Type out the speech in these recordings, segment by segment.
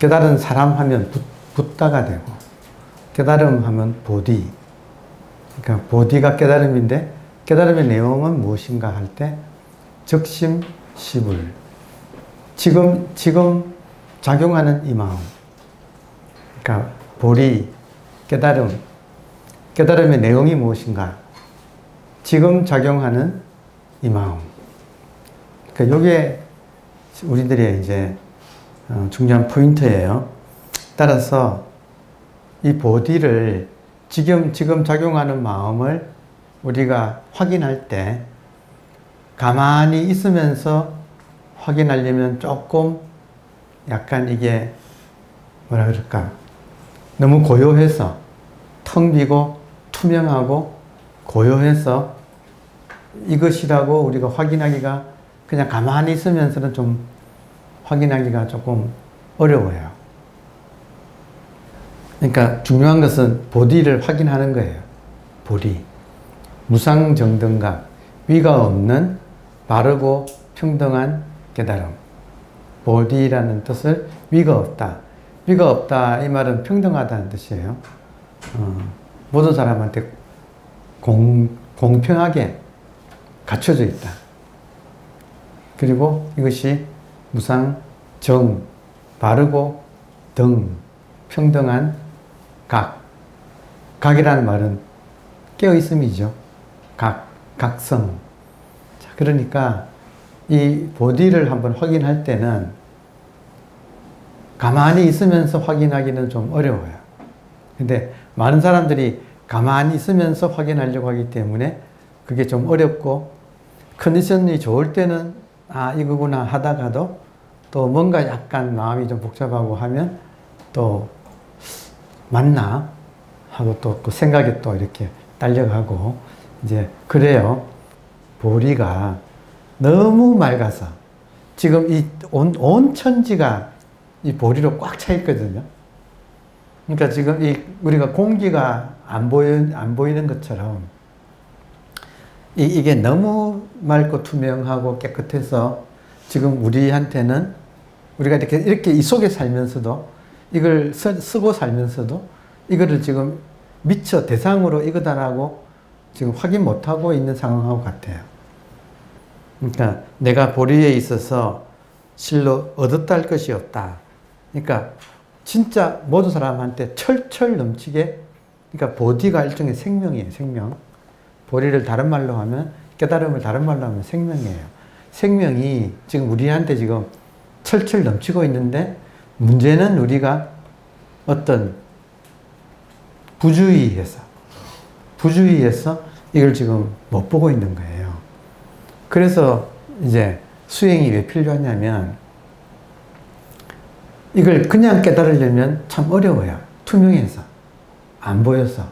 깨달은 사람 하면 붓다가 되고, 깨달음 하면 보디. 그러니까 보디가 깨달음인데, 깨달음의 내용은 무엇인가 할 때, 적심, 시불. 지금 작용하는 이 마음. 그러니까 보리, 깨달음. 깨달음의 내용이 무엇인가? 지금 작용하는 이 마음. 그러니까 이게 우리들의 이제 중요한 포인트예요. 따라서 이 보디를 지금 작용하는 마음을 우리가 확인할 때 가만히 있으면서 확인하려면 조금 약간 이게 뭐라 그럴까? 너무 고요해서 텅 비고 투명하고 고요해서 이것이라고 우리가 확인하기가 그냥 가만히 있으면서는 좀 확인하기가 조금 어려워요. 그러니까 중요한 것은 보디를 확인하는 거예요. 보디. 무상정등각. 위가 없는 바르고 평등한 깨달음. 보디라는 뜻을 위가 없다. 위가 없다 이 말은 평등하다는 뜻이에요. 모든 사람한테 공평하게 갖춰져 있다. 그리고 이것이 무상, 정, 바르고 등, 평등한 각. 각이라는 말은 깨어있음이죠. 각성. 자, 그러니까 이 보디를 한번 확인할 때는 가만히 있으면서 확인하기는 좀 어려워요. 근데 많은 사람들이 가만히 있으면서 확인하려고 하기 때문에 그게 좀 어렵고, 컨디션이 좋을 때는 아 이거구나 하다가도 또 뭔가 약간 마음이 좀 복잡하고 하면 또 맞나 하고 또 그 생각이 또 이렇게 딸려가고 이제 그래요. 보리가 너무 맑아서 지금 이 온 천지가 이 보리로 꽉 차 있거든요. 그러니까 지금 우리가 공기가 안 보이는 것처럼 이게 너무 맑고 투명하고 깨끗해서 지금 우리한테는 우리가 이렇게 이 속에 살면서도 이걸 쓰고 살면서도 이거를 지금 미처 대상으로 이거다라고 지금 확인 못하고 있는 상황하고 같아요. 그러니까 내가 보리에 있어서 실로 얻었다 할 것이 없다. 그러니까 진짜 모든 사람한테 철철 넘치게, 그러니까 보디가 일종의 생명이에요. 생명. 보리를 다른 말로 하면, 깨달음을 다른 말로 하면 생명이에요. 생명이 지금 우리한테 지금 철철 넘치고 있는데 문제는 우리가 어떤 부주의해서 이걸 지금 못 보고 있는 거예요. 그래서 이제 수행이 왜 필요하냐면 이걸 그냥 깨달으려면 참 어려워요. 투명해서. 안 보여서.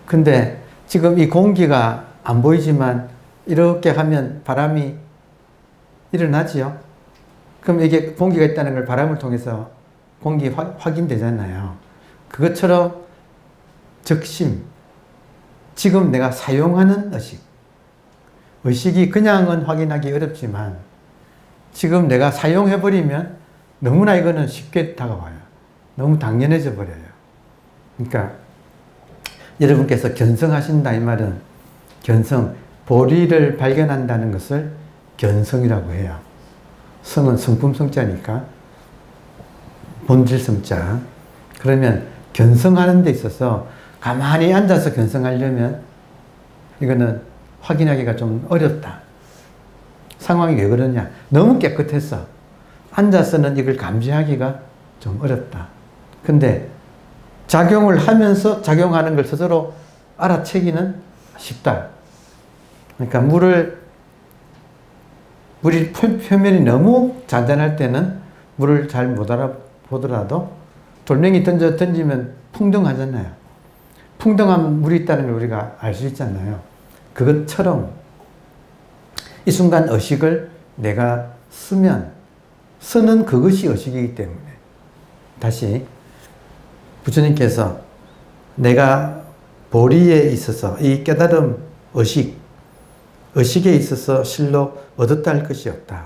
근데 지금 이 공기가 안 보이지만 이렇게 하면 바람이 일어나지요. 그럼 이게 공기가 있다는 걸 바람을 통해서 공기 확인되잖아요. 그것처럼 적심. 지금 내가 사용하는 의식. 의식이 그냥은 확인하기 어렵지만 지금 내가 사용해버리면 너무나 이거는 쉽게 다가와요. 너무 당연해져 버려요. 그러니까 여러분께서 견성하신다 이 말은 견성, 보리를 발견한다는 것을 견성이라고 해요. 성은 성품성자니까 본질성자. 그러면 견성하는 데 있어서 가만히 앉아서 견성하려면 이거는 확인하기가 좀 어렵다. 상황이 왜 그러냐? 너무 깨끗해서 앉아서는 이걸 감지하기가 좀 어렵다. 근데 작용을 하면서 작용하는 걸 스스로 알아채기는 쉽다. 그러니까 물이 표면이 너무 잔잔할 때는 물을 잘 못 알아보더라도 돌멩이 던지면 풍덩하잖아요. 풍덩한 물이 있다는 걸 우리가 알 수 있잖아요. 그것처럼 이 순간 의식을 내가 쓰는 그것이 의식이기 때문에 다시 부처님께서 내가 보리에 있어서 이 깨달음 의식에 있어서 실로 얻었다 할 것이 없다.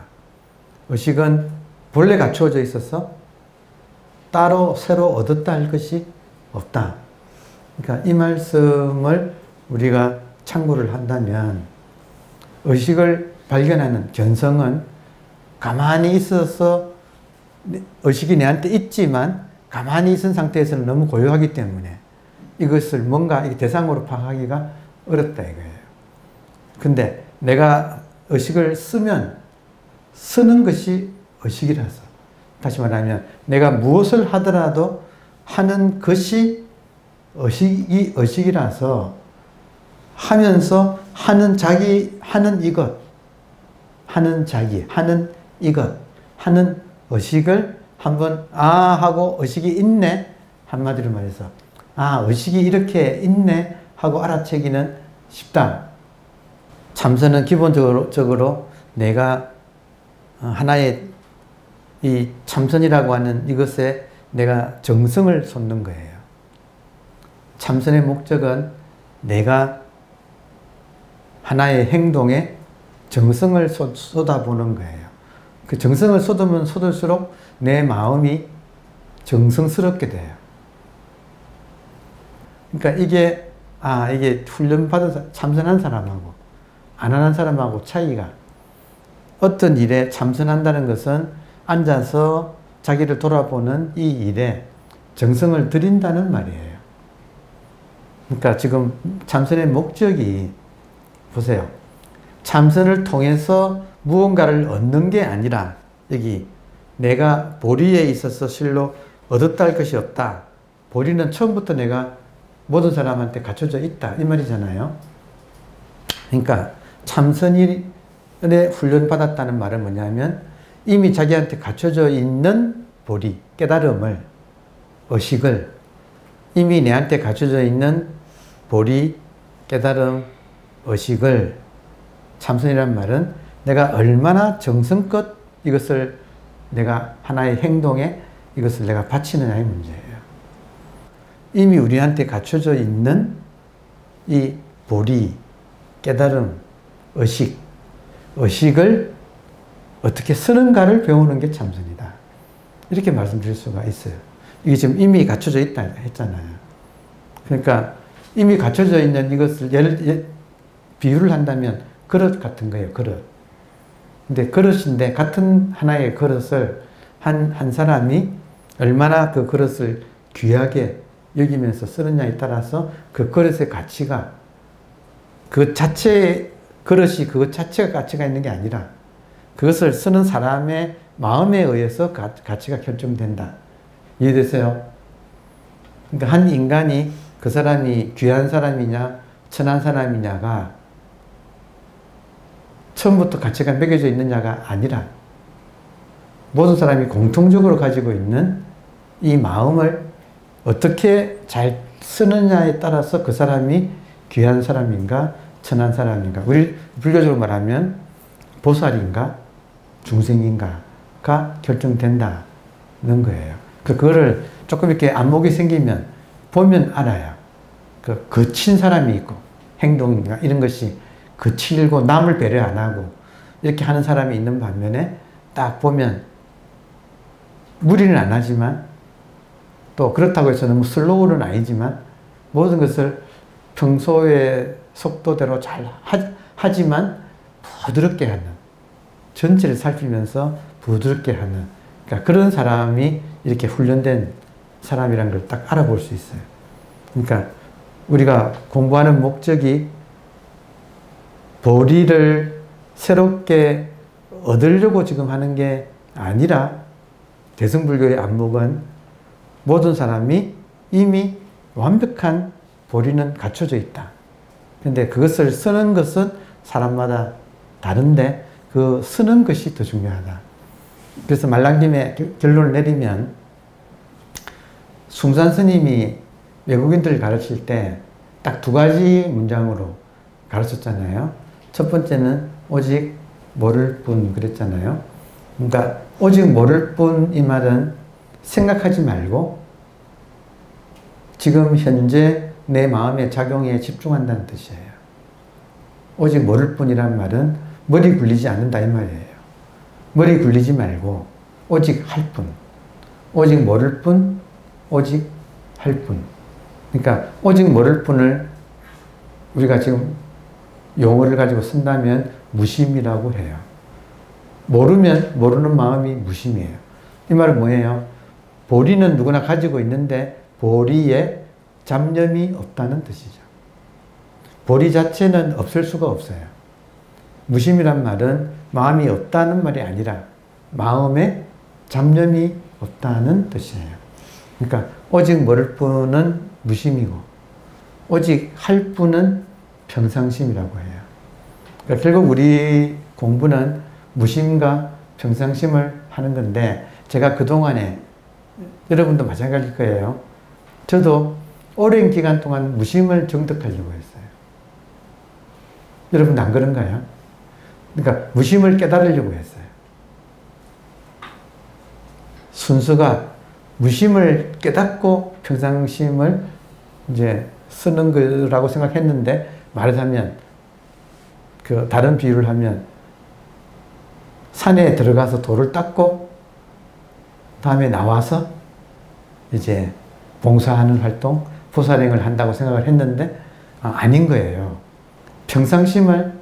의식은 본래 갖추어져 있어서 따로 새로 얻었다 할 것이 없다. 그러니까 이 말씀을 우리가 참고를 한다면 의식을 발견하는 견성은 가만히 있어서 의식이 내한테 있지만 가만히 있은 상태에서는 너무 고요하기 때문에 이것을 뭔가 대상으로 파악하기가 어렵다 이거예요. 근데 내가 의식을 쓰는 것이 의식이라서, 다시 말하면 내가 무엇을 하더라도 하는 것이 의식이라서 하면서 하는 의식을 한번 하고 의식이 있네, 한마디로 말해서 의식이 이렇게 있네 하고 알아채기는 쉽다. 참선은 기본적으로 내가 하나의 이 참선이라고 하는 이것에 내가 정성을 쏟는 거예요. 참선의 목적은 내가 하나의 행동에 정성을 쏟아보는 거예요. 그 정성을 쏟으면 쏟을수록 내 마음이 정성스럽게 돼요. 그러니까 이게 훈련받은 참선한 사람하고 안 하는 사람하고 차이가, 어떤 일에 참선한다는 것은 앉아서 자기를 돌아보는 이 일에 정성을 들인다는 말이에요. 그러니까 지금 참선의 목적이, 보세요. 참선을 통해서 무언가를 얻는 게 아니라, 여기 내가 보리에 있어서 실로 얻었다 할 것이 없다. 보리는 처음부터 내가 모든 사람한테 갖춰져 있다 이 말이잖아요. 그러니까 참선에 훈련받았다는 말은 뭐냐면 이미 자기한테 갖춰져 있는 보리, 깨달음을, 의식을, 이미 내한테 갖춰져 있는 보리, 깨달음, 의식을, 참선이란 말은 내가 얼마나 정성껏 이것을 내가 하나의 행동에 이것을 내가 바치느냐의 문제예요. 이미 우리한테 갖춰져 있는 이 보리, 깨달음, 의식을 어떻게 쓰는가를 배우는 게 참선이다. 이렇게 말씀드릴 수가 있어요. 이게 지금 이미 갖춰져 있다 했잖아요. 그러니까 이미 갖춰져 있는 이것을 비유를 한다면 그릇 같은 거예요. 그릇. 근데 그릇인데 같은 하나의 그릇을 한 사람이 얼마나 그 그릇을 귀하게 여기면서 쓰느냐에 따라서 그 그릇의 가치가, 그 자체의 그릇이 그것 자체가 가치가 있는 게 아니라 그것을 쓰는 사람의 마음에 의해서 가치가 결정된다. 이해되세요? 그러니까 한 인간이 그 사람이 귀한 사람이냐 천한 사람이냐가 처음부터 가치가 매겨져 있느냐가 아니라 모든 사람이 공통적으로 가지고 있는 이 마음을 어떻게 잘 쓰느냐에 따라서 그 사람이 귀한 사람인가 천한 사람인가, 우리 불교적으로 말하면 보살인가 중생인가가 결정된다는 거예요. 그거를 조금 이렇게 안목이 생기면 보면 알아요. 거친 사람이 있고 행동인가 이런 것이 거칠고 남을 배려 안 하고 이렇게 하는 사람이 있는 반면에 딱 보면 무리는 안 하지만 또 그렇다고 해서 너무 슬로우는 아니지만 모든 것을 평소의 속도대로 잘 하지만 부드럽게 하는, 전체를 살피면서 부드럽게 하는, 그러니까 그런 사람이 이렇게 훈련된 사람이라는 걸 딱 알아볼 수 있어요. 그러니까 우리가 공부하는 목적이 보리를 새롭게 얻으려고 지금 하는 게 아니라 대승불교의 안목은 모든 사람이 이미 완벽한 보리는 갖춰져 있다. 근데 그것을 쓰는 것은 사람마다 다른데 그 쓰는 것이 더 중요하다. 그래서 말랑김에 결론을 내리면 숭산 스님이 외국인들을 가르칠 때 딱 두 가지 문장으로 가르쳤잖아요. 첫 번째는 오직 모를 뿐 그랬잖아요. 그러니까 오직 모를 뿐 이 말은 생각하지 말고 지금 현재 내 마음의 작용에 집중한다는 뜻이에요. 오직 모를 뿐이란 말은 머리 굴리지 않는다 이 말이에요. 머리 굴리지 말고 오직 할 뿐. 오직 모를 뿐, 오직 할 뿐. 그러니까 오직 모를 뿐을 우리가 지금 용어를 가지고 쓴다면 무심이라고 해요. 모르면 모르는 마음이 무심이에요. 이 말은 뭐예요? 보리는 누구나 가지고 있는데 보리에 잡념이 없다는 뜻이죠. 보리 자체는 없을 수가 없어요. 무심이란 말은 마음이 없다는 말이 아니라 마음에 잡념이 없다는 뜻이에요. 그러니까 오직 모를 뿐은 무심이고 오직 할 뿐은 평상심이라고 해요. 그러니까 결국 우리 공부는 무심과 평상심을 하는 건데 제가 그동안에 여러분도 마찬가지일 거예요. 저도 오랜 기간 동안 무심을 정득하려고 했어요. 여러분도 안 그런가요? 그러니까 무심을 깨달으려고 했어요. 순서가 무심을 깨닫고 평상심을 이제 쓰는 거라고 생각했는데 말하자면 그 다른 비유를 하면 산에 들어가서 돌을 닦고 다음에 나와서 이제 봉사하는 활동, 보살행을 한다고 생각을 했는데 아닌 거예요. 평상심을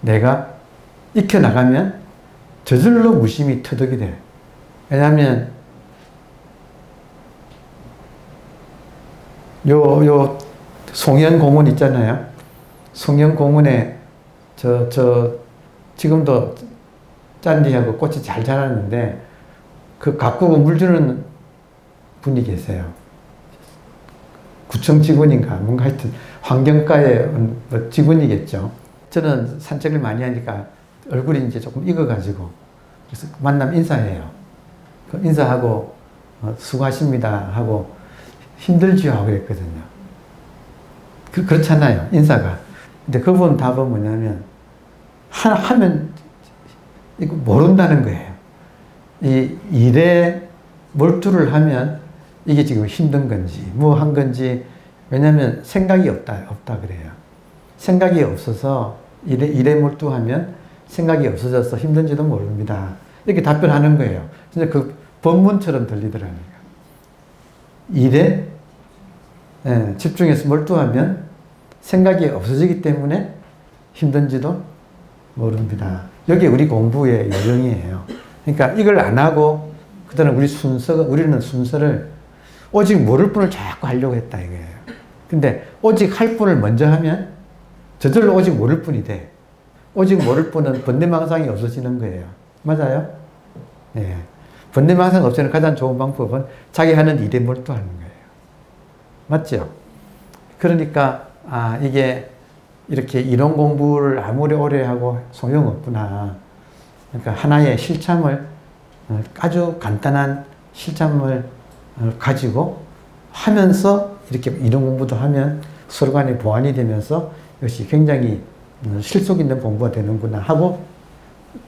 내가 익혀나가면 저절로 무심이 터득이 돼요. 왜냐하면 요 송현공원 있잖아요. 송현공원에 지금도 짠디하고 꽃이 잘 자라는데 그 가꾸고 물 주는 분이 계세요. 구청 직원인가 뭔가 하여튼 환경과의 직원이겠죠. 저는 산책을 많이 하니까 얼굴이 이제 조금 익어가지고 그래서 만나면 인사해요. 인사하고 수고하십니다 하고 힘들지요 하고 그랬거든요. 그렇잖아요. 인사가. 근데 그분 답은 뭐냐면 하면 이거 모른다는 거예요. 이 일에 몰두를 하면 이게 지금 힘든 건지 뭐 한 건지 왜냐하면 생각이 없다 그래요. 생각이 없어서 일에 몰두하면 생각이 없어져서 힘든지도 모릅니다. 이렇게 답변하는 거예요. 진짜 그 법문처럼 들리더라고요. 일에 집중해서 몰두하면 생각이 없어지기 때문에 힘든지도 모릅니다. 여기 우리 공부의 요령이에요. 그러니까 이걸 안 하고 그다음에 우리는 순서를 오직 모를 뿐을 자꾸 하려고 했다 이거예요. 근데 오직 할 뿐을 먼저 하면 저절로 오직 모를 뿐이 돼. 오직 모를 뿐은 번뇌망상이 없어지는 거예요. 맞아요? 네. 번뇌망상 없애는 가장 좋은 방법은 자기 하는 일에 몰두하는 거예요. 맞죠? 그러니까 이게 이렇게 이론 공부를 아무리 오래 하고 소용없구나. 그러니까 하나의 실참을 아주 간단한 실참을 가지고 하면서 이렇게 이론 공부도 하면 서로 간에 보완이 되면서 이것이 굉장히 실속 있는 공부가 되는구나 하고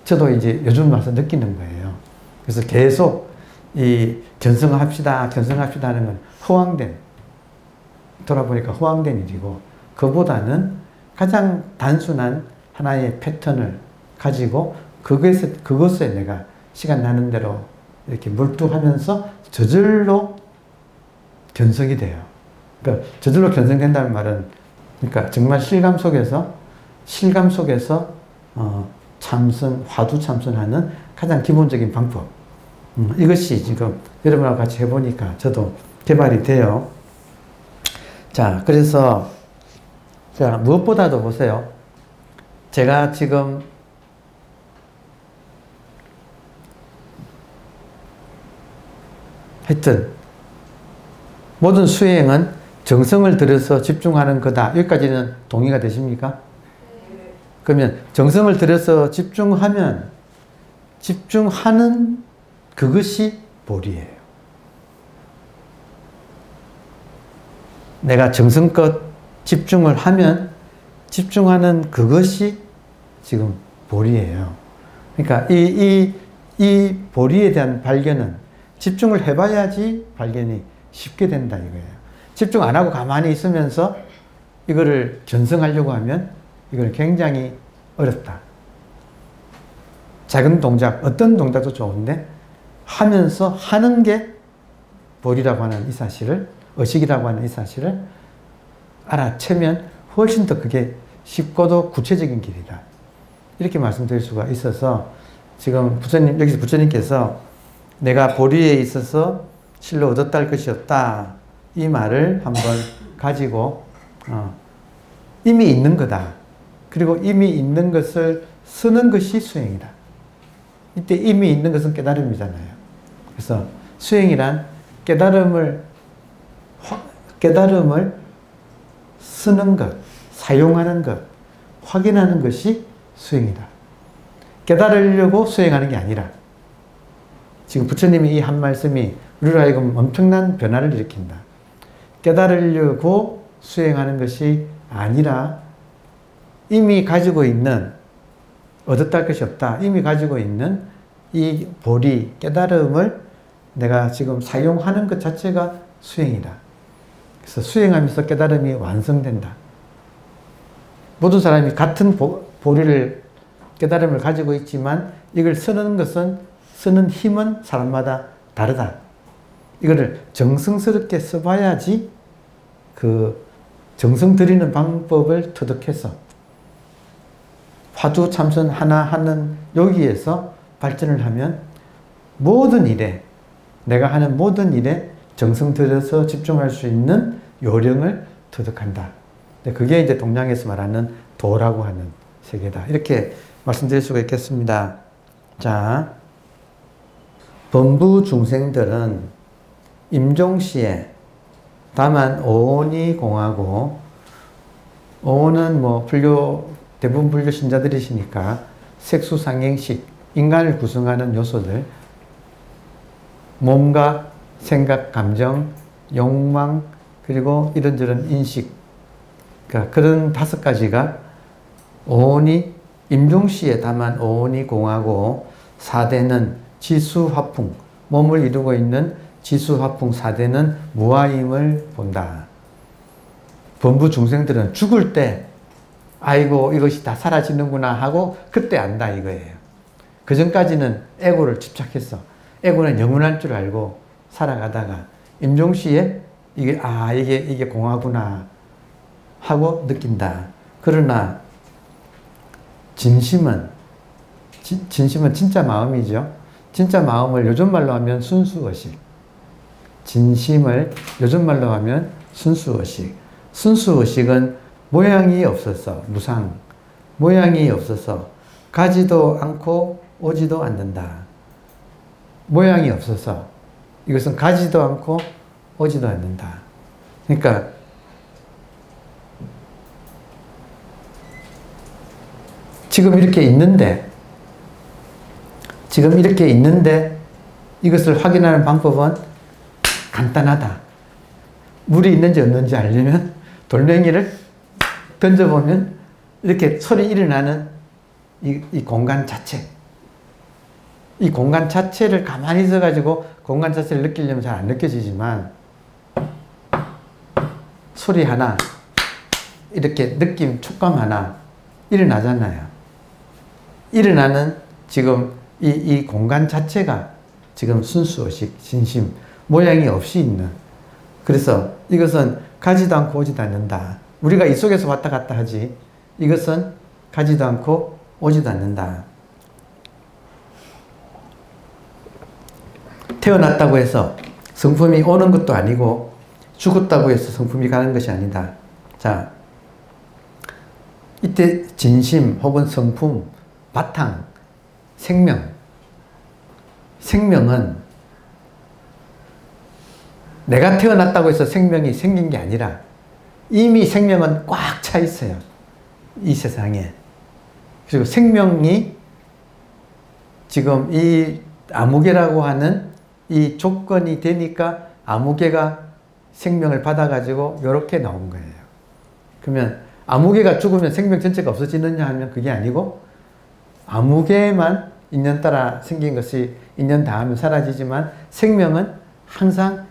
저도 이제 요즘 와서 느끼는 거예요. 그래서 계속 이 견성합시다 하는 건 허황된, 돌아보니까 허황된 일이고 그보다는 가장 단순한 하나의 패턴을 가지고 그것에 내가 시간 나는 대로 이렇게 몰두하면서 저절로 견성이 돼요. 그러니까 저절로 견성된다는 말은 그러니까 정말 실감 속에서 참선, 화두 참선하는 가장 기본적인 방법. 이것이 지금 여러분하고 같이 해보니까 저도 개발이 돼요. 자, 그래서 자, 무엇보다도 보세요. 제가 지금 하여튼 모든 수행은 정성을 들여서 집중하는 거다. 여기까지는 동의가 되십니까? 그러면 정성을 들여서 집중하면 집중하는 그것이 보리예요. 내가 정성껏 집중을 하면 집중하는 그것이 지금 보리예요. 그러니까 이 보리에 대한 발견은 집중을 해봐야지 발견이 쉽게 된다 이거예요. 집중 안 하고 가만히 있으면서 이거를 견성하려고 하면 이건 굉장히 어렵다. 작은 동작, 어떤 동작도 좋은데 하면서 하는 게 보리라고 하는 이 사실을, 의식이라고 하는 이 사실을 알아채면 훨씬 더 그게 쉽고도 구체적인 길이다. 이렇게 말씀드릴 수가 있어서 지금 부처님, 여기서 부처님께서 내가 보리에 있어서 실로 얻었다 할 것이 없다. 이 말을 한번 가지고 이미 있는 거다. 그리고 이미 있는 것을 쓰는 것이 수행이다. 이때 이미 있는 것은 깨달음이잖아요. 그래서 수행이란 깨달음을 쓰는 것, 사용하는 것, 확인하는 것이 수행이다. 깨달으려고 수행하는 게 아니라 지금 부처님이 이 한 말씀이 우리로 하여금 엄청난 변화를 일으킨다. 깨달으려고 수행하는 것이 아니라 이미 가지고 있는, 얻었다 할 것이 없다. 이미 가지고 있는 이 보리, 깨달음을 내가 지금 사용하는 것 자체가 수행이다. 그래서 수행하면서 깨달음이 완성된다. 모든 사람이 같은 보리를, 깨달음을 가지고 있지만 이걸 쓰는 힘은 사람마다 다르다. 이거를 정성스럽게 써봐야지 그 정성 들이는 방법을 터득해서 화두 참선 하나 하는 여기에서 발전을 하면 모든 일에, 내가 하는 모든 일에 정성 들여서 집중할 수 있는 요령을 터득한다. 그게 이제 동양에서 말하는 도라고 하는 세계다. 이렇게 말씀드릴 수가 있겠습니다. 자, 범부 중생들은 임종시에 다만 오온이 공하고, 오온은 뭐 대부분 불교 신자들이시니까 색수상행식, 인간을 구성하는 요소들, 몸과 생각, 감정, 욕망, 그리고 이런저런 인식, 그러니까 그런 5가지가 오온이, 임종시에 다만 오온이 공하고, 4대는 지수화풍, 몸을 이루고 있는 지수화풍 4대는 무아임을 본다. 범부 중생들은 죽을 때 아이고 이것이 다 사라지는구나 하고 그때 안다 이거예요. 그 전까지는 에고를 집착했어. 에고는 영원할 줄 알고 살아가다가 임종시에 이게 공하구나 하고 느낀다. 그러나 진심은 진짜 마음이죠. 진짜 마음을 요즘 말로 하면 순수의식. 진심을 요즘 말로 하면 순수의식. 순수의식은 모양이 없어서, 무상, 모양이 없어서 가지도 않고 오지도 않는다. 모양이 없어서 이것은 가지도 않고 오지도 않는다. 그러니까 지금 이렇게 있는데 이것을 확인하는 방법은 간단하다. 물이 있는지 없는지 알려면 돌멩이를 던져보면 이렇게 소리 일어나는 이 공간 자체, 이 공간 자체를 가만히 있어가지고 공간 자체를 느끼려면 잘 안 느껴지지만 소리 하나, 이렇게 느낌, 촉감 하나 일어나잖아요. 일어나는 지금 이 공간 자체가 지금 순수의식, 진심, 모양이 없이 있는, 그래서 이것은 가지도 않고 오지도 않는다. 우리가 이 속에서 왔다 갔다 하지 이것은 가지도 않고 오지도 않는다. 태어났다고 해서 성품이 오는 것도 아니고 죽었다고 해서 성품이 가는 것이 아니다. 자, 이때 진심 혹은 성품, 바탕, 생명은 내가 태어났다고 해서 생명이 생긴 게 아니라 이미 생명은 꽉 차 있어요. 이 세상에. 그리고 생명이 지금 이 아무개라고 하는 이 조건이 되니까 아무개가 생명을 받아가지고 이렇게 나온 거예요. 그러면 아무개가 죽으면 생명 전체가 없어지느냐 하면 그게 아니고 아무개만 인연 따라 생긴 것이 인연 닿으면 사라지지만 생명은 항상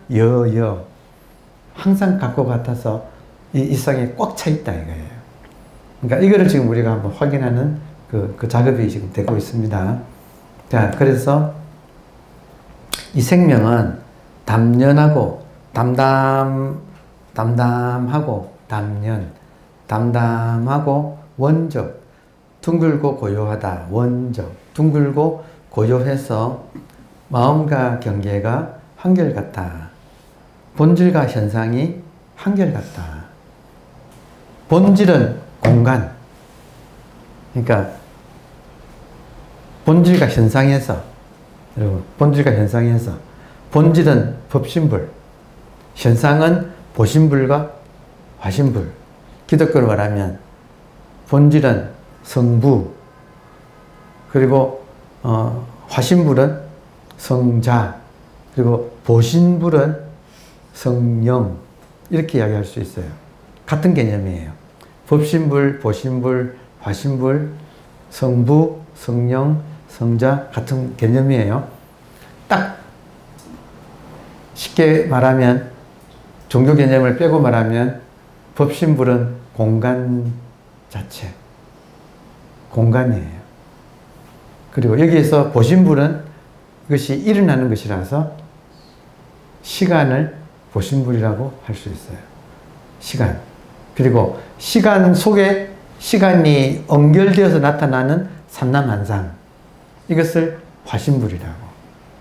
항상 같고 같아서 이 세상에 꽉 차 있다 이거예요. 그러니까 이거를 지금 우리가 한번 확인하는 그 작업이 지금 되고 있습니다. 자, 그래서 이 생명은 담연하고 담담하고 담담하고 원적, 둥글고 고요하다. 원적, 둥글고 고요해서 마음과 경계가 한결같다. 본질과 현상이 한결같다. 본질은 공간. 그러니까 본질과 현상에서, 여러분, 본질과 현상에서 본질은 법신불, 현상은 보신불과 화신불. 기독교로 말하면 본질은 성부, 그리고 화신불은 성자, 그리고 보신불은 성령. 이렇게 이야기할 수 있어요. 같은 개념이에요. 법신불, 보신불, 화신불, 성부, 성령, 성자 같은 개념이에요. 딱 쉽게 말하면, 종교 개념을 빼고 말하면 법신불은 공간 자체, 공간이에요. 그리고 여기에서 보신불은 이것이 일어나는 것이라서 시간을 보신불이라고 할 수 있어요. 시간. 그리고 시간 속에 시간이 연결되어서 나타나는 삼남한상, 이것을 화신불이라고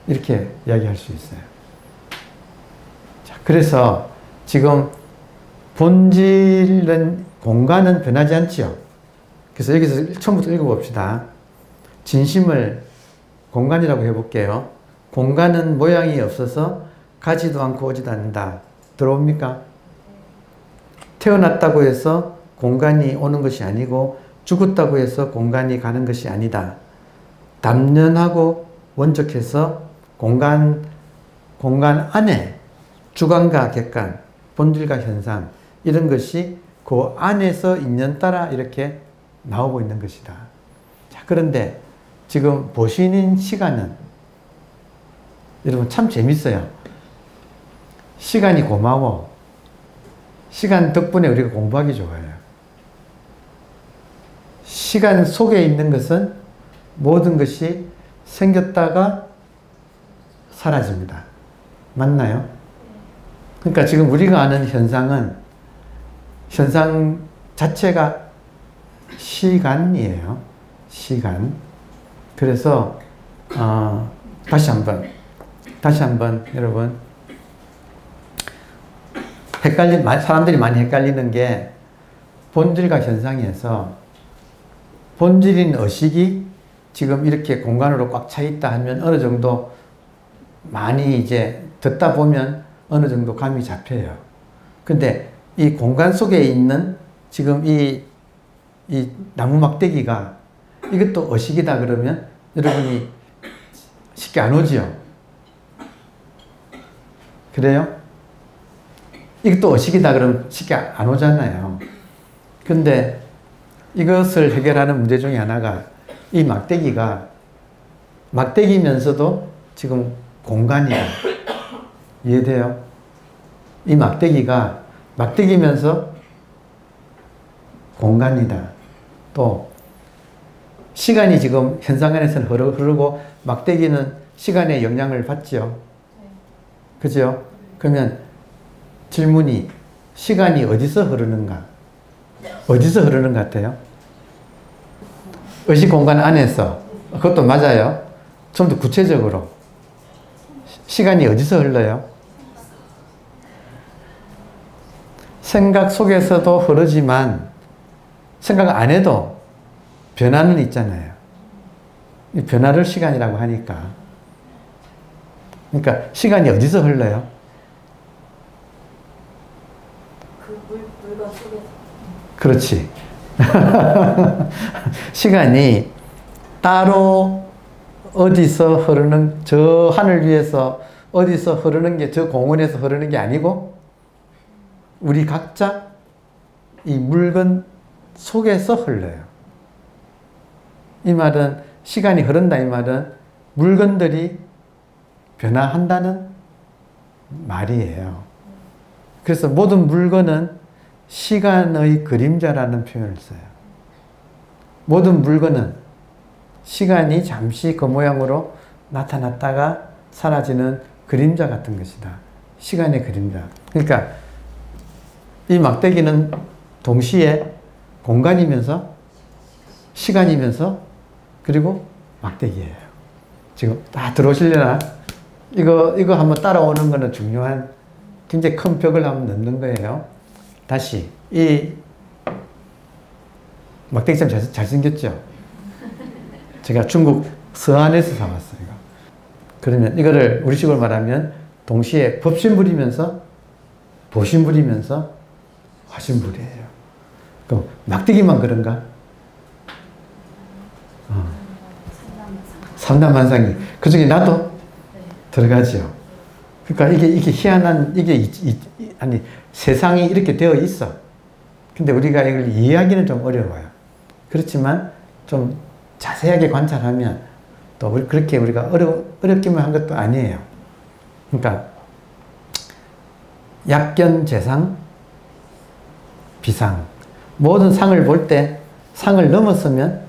이렇게 이야기할 수 있어요. 자, 그래서 지금 본질은, 공간은 변하지 않지요. 그래서 여기서 처음부터 읽어봅시다. 진심을 공간이라고 해볼게요. 공간은 모양이 없어서 가지도 않고 오지도 않는다. 들어옵니까? 태어났다고 해서 공간이 오는 것이 아니고 죽었다고 해서 공간이 가는 것이 아니다. 담연하고 원적해서 공간 안에 주관과 객관, 본질과 현상, 이런 것이 그 안에서 인연따라 이렇게 나오고 있는 것이다. 자, 그런데 지금 보시는 시간은, 여러분 참 재밌어요. 시간이 고마워. 시간 덕분에 우리가 공부하기 좋아요. 시간 속에 있는 것은 모든 것이 생겼다가 사라집니다. 맞나요? 그러니까 지금 우리가 아는 현상은, 현상 자체가 시간이에요. 시간. 그래서 다시 한번 여러분, 사람들이 많이 헷갈리는 게 본질과 현상에서, 본질인 의식이 지금 이렇게 공간으로 꽉 차 있다 하면 어느 정도 많이 이제 듣다 보면 어느 정도 감이 잡혀요. 근데 이 공간 속에 있는 지금 이 나무 막대기가 이것도 의식이다 그러면 여러분이 쉽게 안 오지요? 그래요? 이것도 의식이다 그러면 쉽게 안 오잖아요. 근데 이것을 해결하는 문제 중에 하나가, 이 막대기면서도 지금 공간이다. 이해돼요? 이 막대기면서 공간이다. 또 시간이 지금 현상 안에서는 흐르고 막대기는 시간의 영향을 받죠. 그죠? 그러면 질문이, 시간이 어디서 흐르는가? 어디서 흐르는 것 같아요? 의식 공간 안에서. 그것도 맞아요. 좀 더 구체적으로. 시간이 어디서 흘러요? 생각 속에서도 흐르지만 생각 안 해도 변화는 있잖아요. 이 변화를 시간이라고 하니까. 그러니까 시간이 어디서 흘러요? 물건 속에서. 그렇지. 시간이 따로 어디서 흐르는, 저 하늘 위에서 어디서 흐르는 게, 저 공원에서 흐르는 게 아니고 우리 각자 이 물건 속에서 흘러요. 이 말은, 시간이 흐른다 이 말은 물건들이 변화한다는 말이에요. 그래서 모든 물건은 시간의 그림자라는 표현을 써요. 모든 물건은 시간이 잠시 그 모양으로 나타났다가 사라지는 그림자 같은 것이다. 시간의 그림자. 그러니까 이 막대기는 동시에 공간이면서 시간이면서 그리고 막대기예요. 지금 다 들어오시려나? 이거 한번 따라오는 거는 중요한 굉장히 큰 벽을 한번 넘는 거예요. 다시 이 막대기 참 잘생겼죠? 제가 중국 서안에서 사왔어요. 그러면 이거를 우리식으로 말하면 동시에 법신 부리면서 보신 부리면서 화신 부리예요. 그럼 막대기만 그런가? 삼단만상이 그 중에 나도 들어가죠. 그러니까 이게 희한한 아니 세상이 이렇게 되어 있어. 근데 우리가 이걸 이해하기는 좀 어려워요. 그렇지만 좀 자세하게 관찰하면 또 그렇게 우리가 어렵기만 한 것도 아니에요. 그러니까 약견재상 비상 모든 상을 볼 때 상을 넘었으면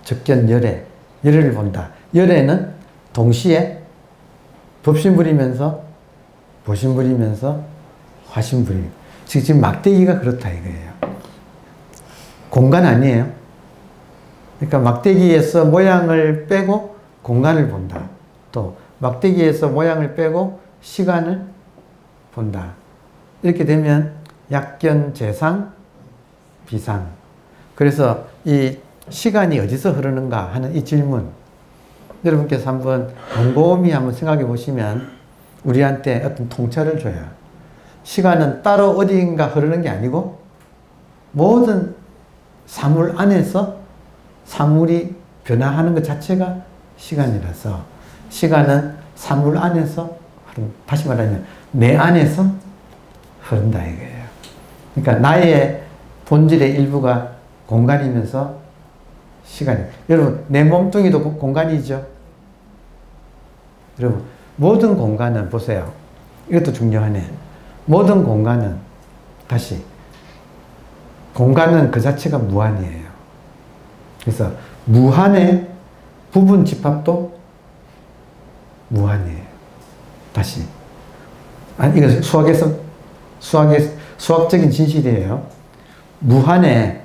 적견열애 열애를 본다. 열애는 동시에 법신 부리면서 보신 부리면서 화신 부리면서 지금 막대기가 그렇다 이거예요. 공간 아니에요. 그러니까 막대기에서 모양을 빼고 공간을 본다. 또 막대기에서 모양을 빼고 시간을 본다. 이렇게 되면 약견재상 비상. 그래서 이 시간이 어디서 흐르는가 하는 이 질문 여러분께서 한번 곰곰이 한번 생각해 보시면 우리한테 어떤 통찰을 줘요. 시간은 따로 어디인가 흐르는 게 아니고 모든 사물 안에서 사물이 변화하는 것 자체가 시간이라서 시간은 사물 안에서 다시 말하면 내 안에서 흐른다 이거예요. 그러니까 나의 본질의 일부가 공간이면서 시간이. 여러분 내 몸뚱이도 공간이죠. 여러분 모든 공간은 보세요. 이것도 중요하네. 모든 공간은 다시 공간은 그 자체가 무한이에요. 그래서 무한의 부분 집합도 무한이에요. 다시 아니 이거 수학적인 진실이에요. 무한의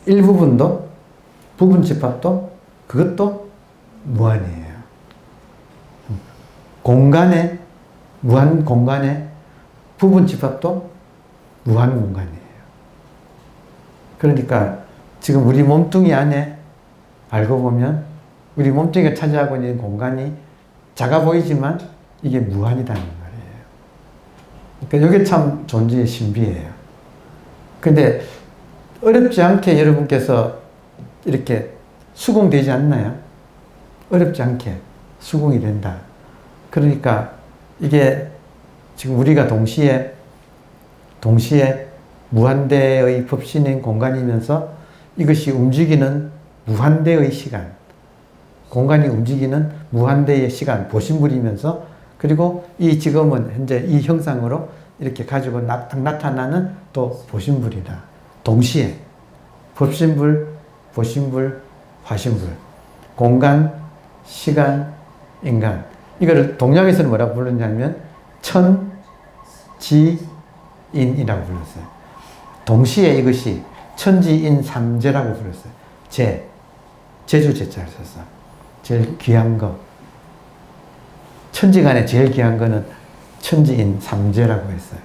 일부분도 부분 집합도 그것도 무한이에요. 무한 공간의 부분 집합도 무한 공간이에요. 그러니까 지금 우리 몸뚱이 안에 알고 보면 우리 몸뚱이가 차지하고 있는 공간이 작아 보이지만 이게 무한이라는 말이에요. 그러니까 이게 참 존재의 신비예요. 근데 어렵지 않게 여러분께서 이렇게 수긍되지 않나요? 어렵지 않게 수긍이 된다. 그러니까 이게 지금 우리가 동시에 무한대의 법신인 공간이면서 이것이 움직이는 무한대의 시간, 공간이 움직이는 무한대의 시간, 보신불이면서 그리고 이 지금은 현재 이 형상으로 이렇게 가지고 나타나는 또 보신불이다. 동시에 법신불, 보신불, 화신불, 공간, 시간, 인간. 이거를 동양에서는 뭐라고 불렀냐면 천지인이라고 불렀어요. 동시에 이것이 천지인 삼재라고 불렀어요. 제주 제자를 썼어. 제일 귀한 거. 천지간에 제일 귀한 거는 천지인 삼재라고 했어요.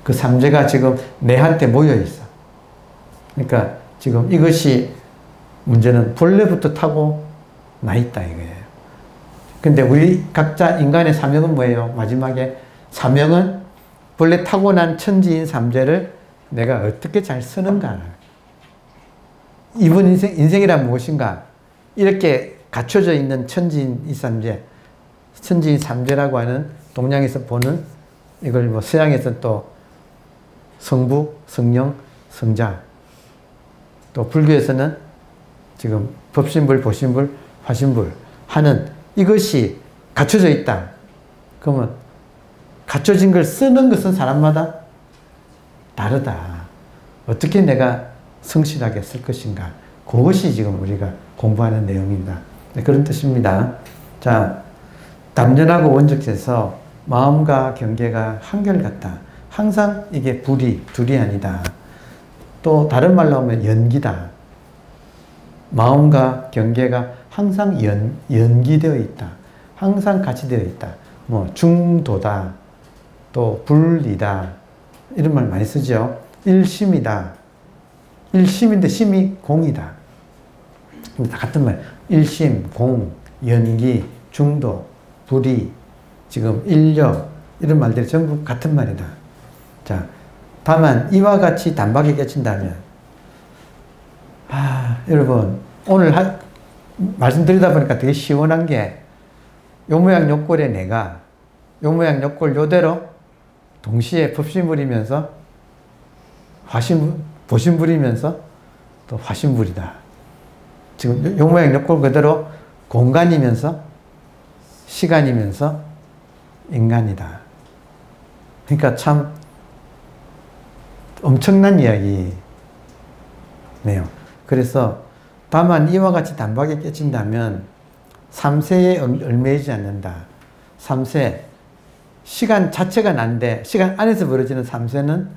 그 삼재가 지금 내한테 모여 있어. 그러니까 지금 이것이 문제는 본래부터 타고 나 있다 이거예요. 근데 우리 각자 인간의 사명은 뭐예요? 마지막에 사명은 본래 타고난 천지인 삼재를 내가 어떻게 잘 쓰는가. 이번 인생이란 무엇인가? 이렇게 갖춰져 있는 천지인 이삼재, 천지인 삼재라고 하는 동양에서 보는 이걸 뭐 서양에서 또 성부, 성령, 성자, 또 불교에서는 지금 법신불, 보신불, 화신불 하는 이것이 갖춰져 있다. 그러면 갖춰진 걸 쓰는 것은 사람마다 다르다. 어떻게 내가 성실하게 쓸 것인가. 그것이 지금 우리가 공부하는 내용입니다. 네, 그런 뜻입니다. 자, 담연하고 원적해서 마음과 경계가 한결같다. 항상 이게 둘이 아니다. 또 다른 말로 하면 연기다. 마음과 경계가 항상 연기되어 있다. 항상 같이 되어 있다. 뭐 중도다. 또 분리다. 이런 말 많이 쓰죠. 일심이다. 일심인데 심이 공이다. 다 같은 말. 일심, 공, 연기, 중도, 불이, 지금 인력 이런 말들이 전부 같은 말이다. 자, 다만 이와 같이 단박에 깨친다면 여러분 오늘 말씀드리다 보니까 되게 시원한 게 요 모양 요 꼴의 내가 요 모양 요 꼴 요대로 동시에 법신 부리면서 보신 부리면서 또 화신 부리다. 지금 요 모양 요 꼴 그대로 공간이면서 시간이면서 인간이다. 그러니까 참 엄청난 이야기네요. 그래서 다만 이와 같이 단박에 깨친다면 3세에 얽매이지 않는다. 3세 시간 자체가 난데 시간 안에서 벌어지는 3세는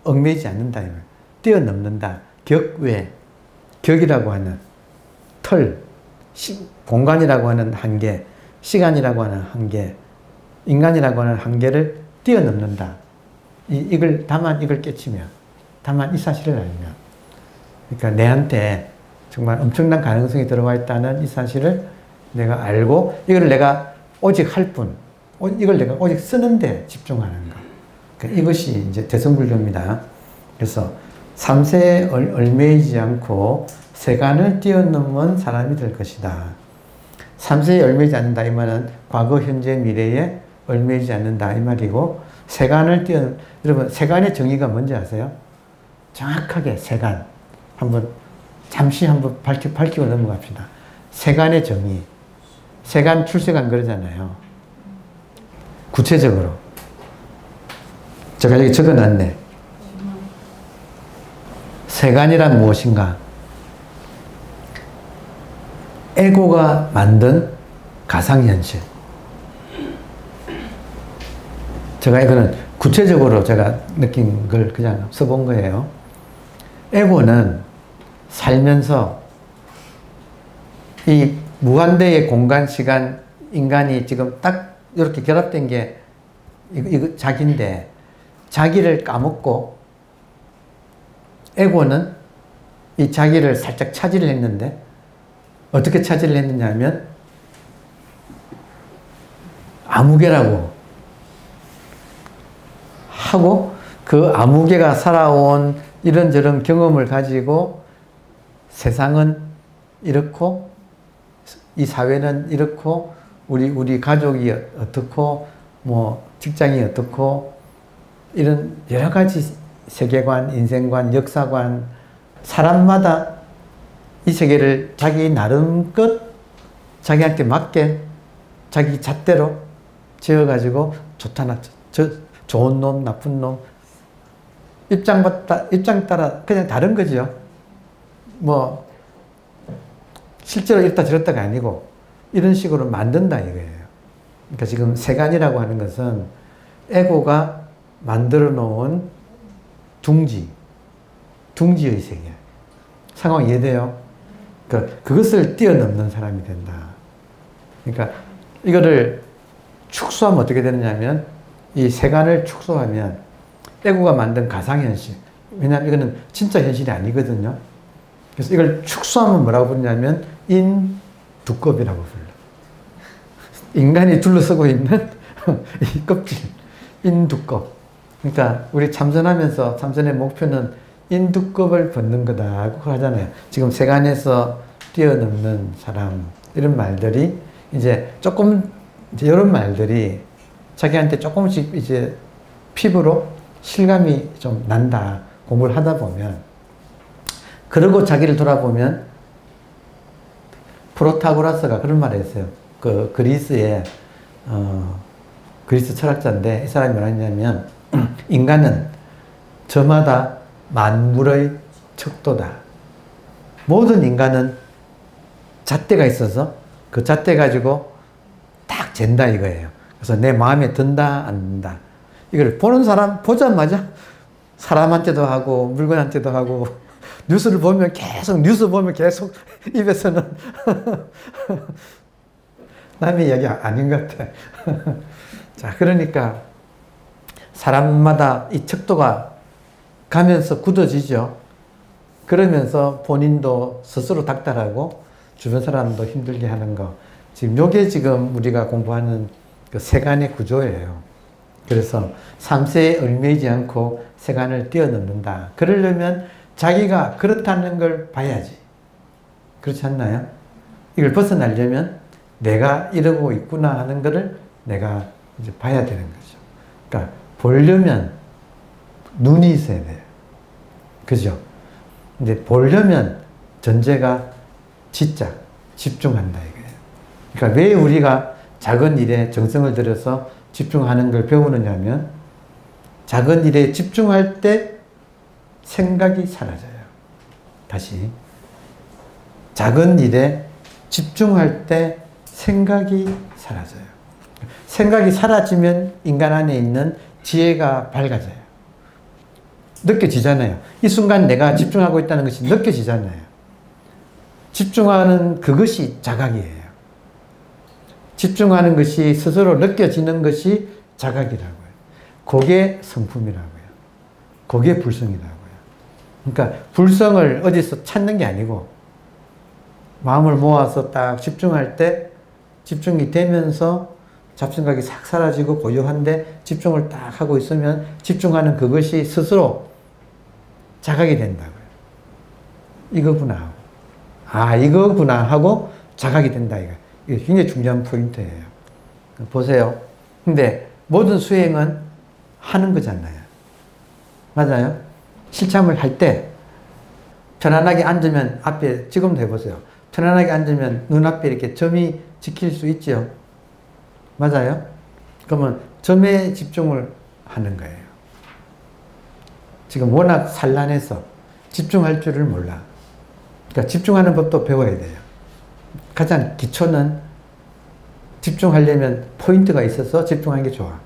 얽매이지 않는다. 뛰어넘는다. 격외, 격이라고 하는 틀, 공간이라고 하는 한계, 시간이라고 하는 한계, 인간이라고 하는 한계를 뛰어넘는다. 다만 이걸 깨치면, 다만 이 사실을 알면, 그러니까 내한테 정말 엄청난 가능성이 들어와 있다는 이 사실을 내가 알고, 이걸 내가 오직 할 뿐, 이걸 내가 오직 쓰는데 집중하는 것. 그러니까 이것이 이제 대승불교입니다. 그래서 3세에 얽매이지 않고 세간을 뛰어넘은 사람이 될 것이다. 3세에 얽매이지 않는다 이 말은 과거, 현재, 미래에 얽매이지 않는다 이 말이고, 세간을 여러분 세간의 정의가 뭔지 아세요? 정확하게 세간 잠시 한번 밝히고 넘어갑시다. 세간의 정의, 세간 출세간 그러잖아요. 구체적으로 제가 여기 적어놨네. 세간이란 무엇인가? 에고가 만든 가상현실. 제가 이거는 구체적으로 제가 느낀 걸 그냥 써본 거예요. 에고는 살면서 이 무한대의 공간, 시간, 인간이 지금 딱 이렇게 결합된 게 이거 자기인데, 자기를 까먹고 에고는 이 자기를 살짝 차지를 했는데, 어떻게 차지를 했느냐 하면 아무개라고 하고, 그 아무개가 살아온 이런저런 경험을 가지고 세상은 이렇고 이 사회는 이렇고 우리 가족이 어떻고 뭐 직장이 어떻고 이런 여러 가지 세계관, 인생관, 역사관, 사람마다 이 세계를 자기 나름껏 자기한테 맞게 자기 잣대로 지어가지고 좋다, 좋은 놈, 나쁜 놈, 입장 따라 그냥 다른 거죠. 뭐, 실제로 이렇다 저렇다가 아니고, 이런 식으로 만든다 이거예요. 그러니까 지금 세간이라고 하는 것은 에고가 만들어 놓은 둥지의 세계. 상황 이해돼요? 그러니까 그것을 뛰어넘는 사람이 된다. 그러니까 이거를 축소하면 어떻게 되느냐면, 이 세간을 축소하면 에고가 만든 가상현실. 왜냐하면 이거는 진짜 현실이 아니거든요. 그래서 이걸 축소하면 뭐라고 부르냐면 인두껍이라고 불러. 인간이 둘러쓰고 있는 이 껍질. 인두껍. 그러니까 우리 참선하면서 참선의 목표는 인두껍을 벗는 거다고 하잖아요. 지금 세간에서 뛰어넘는 사람, 이런 말들이 이제 이런 말들이 자기한테 조금씩 이제 피부로 실감이 좀 난다. 공부를 하다 보면. 그러고 자기를 돌아보면 프로타고라스가 그런 말을 했어요. 그 그리스의 그리스 철학자인데 이 사람이 뭐라냐면 인간은 저마다 만물의 척도다. 모든 인간은 잣대가 있어서 그 잣대 가지고 딱 잰다 이거예요. 그래서 내 마음에 든다 안 든다. 이걸 보는 사람 보자마자 사람한테도 하고 물건한테도 하고 뉴스를 보면 계속 입에서는 남의 이야기 아닌 것 같아. 자, 그러니까 사람마다 이 척도가 가면서 굳어지죠. 그러면서 본인도 스스로 닥달하고 주변 사람도 힘들게 하는 거. 지금 요게 지금 우리가 공부하는 그 세간의 구조예요. 그래서 3세에 얽매이지 않고 세간을 뛰어넘는다. 그러려면 자기가 그렇다는 걸 봐야지. 그렇지 않나요? 이걸 벗어나려면 내가 이러고 있구나 하는 것을 내가 이제 봐야 되는 거죠. 그러니까 보려면 눈이 있어야 돼요. 그죠? 근데 보려면 전제가 지짝, 집중한다 이거예요. 그러니까 왜 우리가 작은 일에 정성을 들여서 집중하는 걸 배우느냐 하면 작은 일에 집중할 때 생각이 사라져요. 다시. 작은 일에 집중할 때 생각이 사라져요. 생각이 사라지면 인간 안에 있는 지혜가 밝아져요. 느껴지잖아요. 이 순간 내가 집중하고 있다는 것이 느껴지잖아요. 집중하는 그것이 자각이에요. 집중하는 것이 스스로 느껴지는 것이 자각이라고요. 그게 성품이라고요. 그게 불성이라고요. 그러니까 불성을 어디서 찾는 게 아니고 마음을 모아서 딱 집중할 때 집중이 되면서 잡생각이 싹 사라지고 고요한데 집중을 딱 하고 있으면 집중하는 그것이 스스로 자각이 된다고요. 이거구나. 아, 이거구나 하고 자각이 된다. 이게 굉장히 중요한 포인트예요. 보세요. 근데 모든 수행은 하는 거잖아요. 맞아요? 실참을 할 때 편안하게 앉으면 앞에 지금도 해보세요. 편안하게 앉으면 눈앞에 이렇게 점이 지킬 수 있죠. 맞아요? 그러면 점에 집중을 하는 거예요. 지금 워낙 산란해서 집중할 줄을 몰라. 그러니까 집중하는 법도 배워야 돼요. 가장 기초는 집중하려면 포인트가 있어서 집중하는 게 좋아.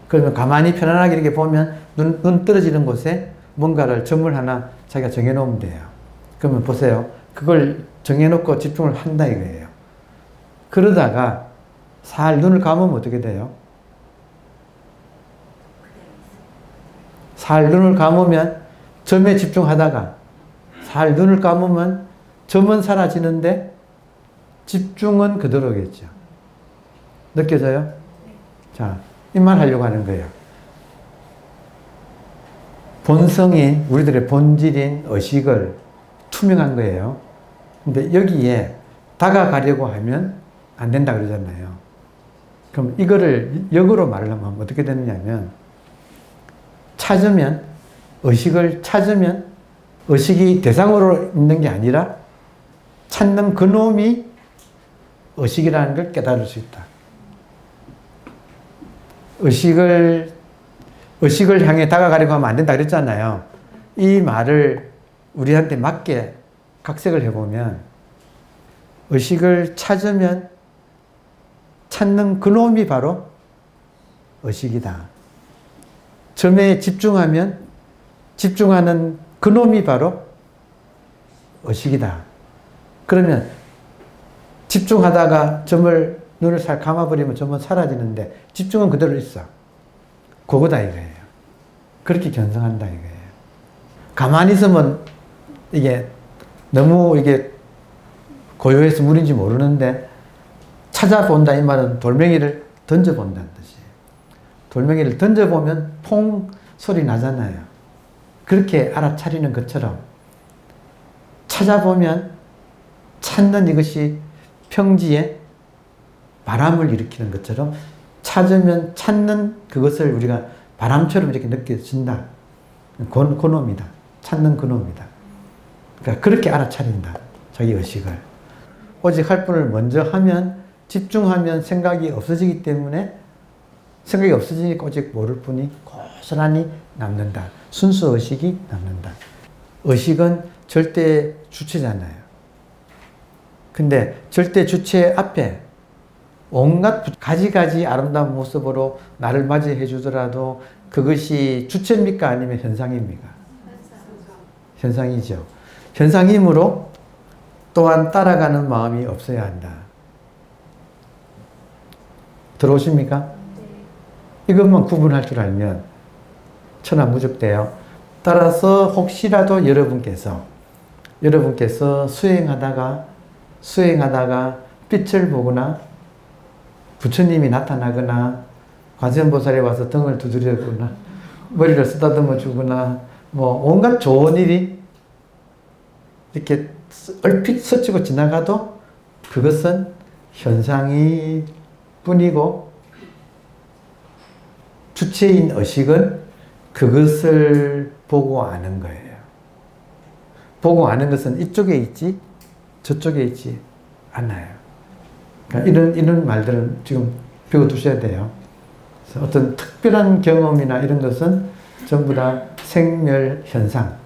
그러면 가만히 편안하게 이렇게 보면 눈 떨어지는 곳에 뭔가를 점을 하나 자기가 정해놓으면 돼요. 그러면 보세요. 그걸 정해놓고 집중을 한다 이거예요. 그러다가 살 눈을 감으면 어떻게 돼요? 살 눈을 감으면 점에 집중하다가 살 눈을 감으면 점은 사라지는데 집중은 그대로겠죠. 느껴져요? 자, 이 말 하려고 하는 거예요. 본성인, 우리들의 본질인 의식을 투명한 거예요. 근데 여기에 다가가려고 하면 안 된다 그러잖아요. 그럼 이거를 역으로 말하려면 어떻게 되느냐면 찾으면, 의식을 찾으면 의식이 대상으로 있는 게 아니라 찾는 그놈이 의식이라는 걸 깨달을 수 있다. 의식을 향해 다가가려고 하면 안 된다 그랬잖아요. 이 말을 우리한테 맞게 각색을 해보면 의식을 찾으면 찾는 그놈이 바로 의식이다. 점에 집중하면 집중하는 그놈이 바로 의식이다. 그러면 집중하다가 눈을 살 감아버리면 점은 사라지는데 집중은 그대로 있어. 그거다 이거예요. 그렇게 견성한다 이거예요. 가만히 있으면 이게 너무 이게 고요해서 물인지 모르는데 찾아본다 이 말은 돌멩이를 던져본다는 뜻이에요. 돌멩이를 던져보면 퐁 소리 나잖아요. 그렇게 알아차리는 것처럼 찾아보면 찾는 이것이 평지에 바람을 일으키는 것처럼 찾으면 찾는 그것을 우리가 바람처럼 이렇게 느껴진다. 그놈이다. 찾는 그놈이다. 그러니까 그렇게 알아차린다. 자기 의식을. 오직 할 분을 먼저 하면 집중하면 생각이 없어지기 때문에 생각이 없어지니까 오직 모를 뿐이 고스란히 남는다. 순수 의식이 남는다. 의식은 절대 주체잖아요. 근데 절대 주체 앞에 온갖 가지가지 아름다운 모습으로 나를 맞이해 주더라도 그것이 주체입니까? 아니면 현상입니까? 현상이죠. 현상이므로 또한 따라가는 마음이 없어야 한다. 들어오십니까? 이것만 구분할 줄 알면 천하무적돼요. 따라서 혹시라도 여러분께서 수행하다가 빛을 보거나 부처님이 나타나거나 관세음보살이 와서 등을 두드려주거나 머리를 쓰다듬어 주거나 뭐 온갖 좋은 일이 이렇게 얼핏 스치고 지나가도 그것은 현상이 뿐이고 주체인 의식은 그것을 보고 아는 거예요. 보고 아는 것은 이쪽에 있지 저쪽에 있지 않아요. 그러니까 이런 말들은 지금 배워두셔야 돼요. 그래서 어떤 특별한 경험이나 이런 것은 전부 다 생멸현상.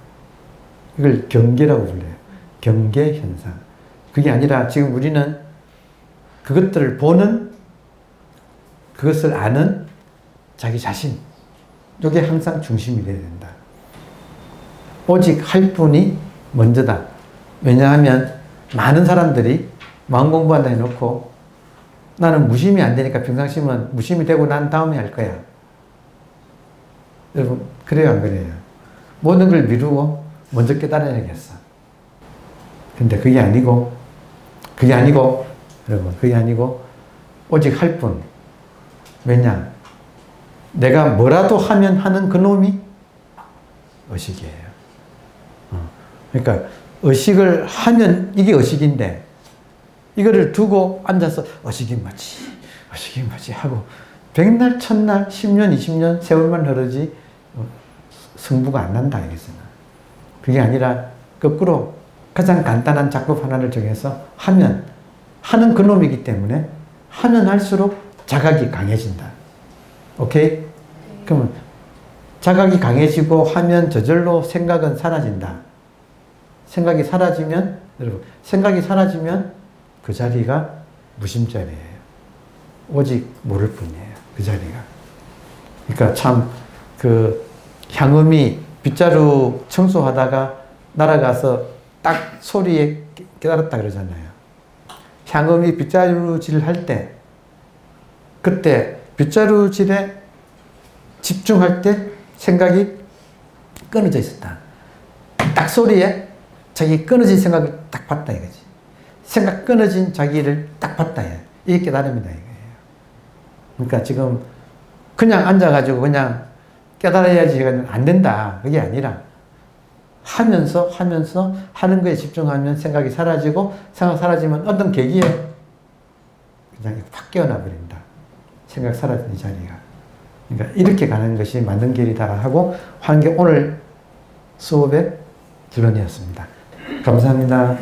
이걸 경계라고 불러요. 경계현상. 그게 아니라 지금 우리는 그것들을 보는, 그것을 아는 자기 자신. 이게 항상 중심이 되어야 된다. 오직 할 뿐이 먼저다. 왜냐하면 많은 사람들이 마음 공부한다 해놓고 나는 무심이 안 되니까 평상심은 무심이 되고 난 다음에 할 거야. 여러분 그래요 안 그래요? 모든 걸 미루고 먼저 깨달아야겠어. 근데 그게 아니고 여러분 그게 아니고 오직 할 뿐. 왜냐? 내가 뭐라도 하면 하는 그놈이 의식이에요. 그러니까 의식을 하면 이게 의식인데 이거를 두고 앉아서 의식이 맞지 하고 백날 천날 10년 20년 세월만 흐르지 승부가 안 난다 이거잖아. 그게 아니라 거꾸로 가장 간단한 작법 하나를 정해서 하면 하는 그놈이기 때문에 하면 할수록 자각이 강해진다. 오케이? 그러면 자각이 강해지고 하면 저절로 생각은 사라진다. 생각이 사라지면 그 자리가 무심자리예요. 오직 모를 뿐이에요. 그 자리가. 그러니까 참 그 향음이 빗자루 청소하다가 날아가서 딱 소리에 깨달았다 그러잖아요. 향음이 빗자루질을 할 때 그때 빗자루질에 집중할 때 생각이 끊어져 있었다. 딱 소리에 자기 끊어진 생각을 딱 봤다 이거지. 생각 끊어진 자기를 딱 봤다. 이게 깨달음이다 이거예요. 그러니까 지금 그냥 앉아가지고 그냥 깨달아야지 안 된다. 그게 아니라 하면서 하는 거에 집중하면 생각이 사라지고 생각 사라지면 어떤 계기에 그냥 확 깨어나 버린다. 생각 사라진 이 자리가. 그러니까 이렇게 가는 것이 맞는 길이다 하고 하는 게 오늘 수업의 결론이었습니다. 감사합니다.